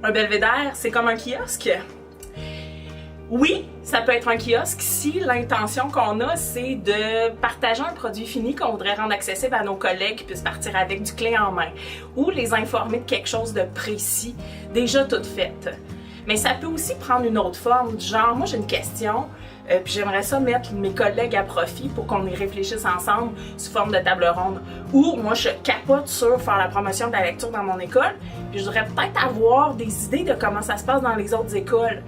Un belvédère, c'est comme un kiosque. Oui, ça peut être un kiosque si l'intention qu'on a, c'est de partager un produit fini qu'on voudrait rendre accessible à nos collègues qui puissent partir avec du clé en main ou les informer de quelque chose de précis, déjà tout fait. Mais ça peut aussi prendre une autre forme, du genre, moi j'ai une question, puis j'aimerais ça mettre mes collègues à profit pour qu'on y réfléchisse ensemble sous forme de table ronde. Ou moi je capote sur faire la promotion de la lecture dans mon école, puis je voudrais peut-être avoir des idées de comment ça se passe dans les autres écoles.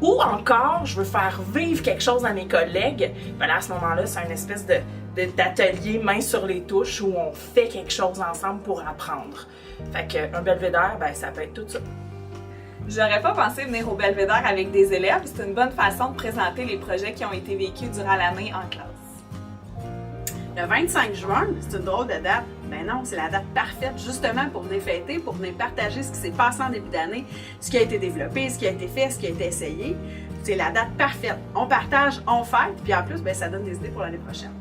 Ou encore, je veux faire vivre quelque chose à mes collègues. Ben là, à ce moment-là, c'est une espèce d'atelier main sur les touches où on fait quelque chose ensemble pour apprendre. Fait qu'un belvédère, ben ça peut être tout ça. J'aurais pas pensé venir au belvédère avec des élèves. C'est une bonne façon de présenter les projets qui ont été vécus durant l'année en classe. Le 25 juin, c'est une drôle de date. Ben non, c'est la date parfaite justement pour venir fêter, pour venir partager ce qui s'est passé en début d'année, ce qui a été développé, ce qui a été fait, ce qui a été essayé. C'est la date parfaite. On partage, on fête, puis en plus, ben, ça donne des idées pour l'année prochaine.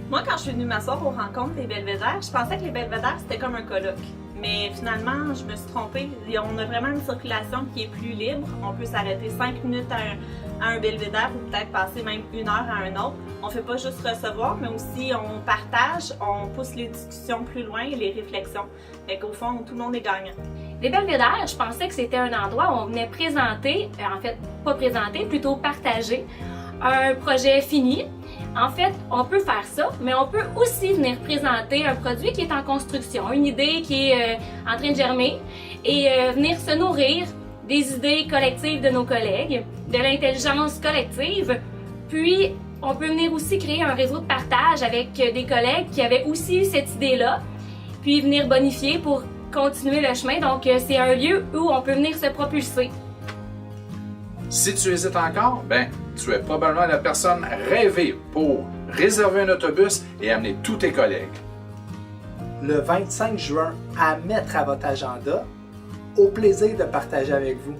Moi, quand je suis venue m'asseoir aux rencontres des belvédères, je pensais que les belvédères, c'était comme un colloque. Mais finalement, je me suis trompée. On a vraiment une circulation qui est plus libre. On peut s'arrêter 5 minutes à un belvédère ou peut-être passer même 1 heure à un autre. On ne fait pas juste recevoir, mais aussi on partage, on pousse les discussions plus loin et les réflexions. Fait qu'au fond, tout le monde est gagnant. Les belvédères, je pensais que c'était un endroit où on venait présenter, en fait, pas présenter, plutôt partager un projet fini. En fait, on peut faire ça, mais on peut aussi venir présenter un produit qui est en construction, une idée qui est en train de germer et venir se nourrir des idées collectives de nos collègues, de l'intelligence collective. Puis, on peut venir aussi créer un réseau de partage avec des collègues qui avaient aussi eu cette idée-là, puis venir bonifier pour continuer le chemin. Donc, c'est un lieu où on peut venir se propulser. Si tu hésites encore, tu es probablement la personne rêvée pour réserver un autobus et amener tous tes collègues. Le 25 juin, à mettre à votre agenda, au plaisir de partager avec vous.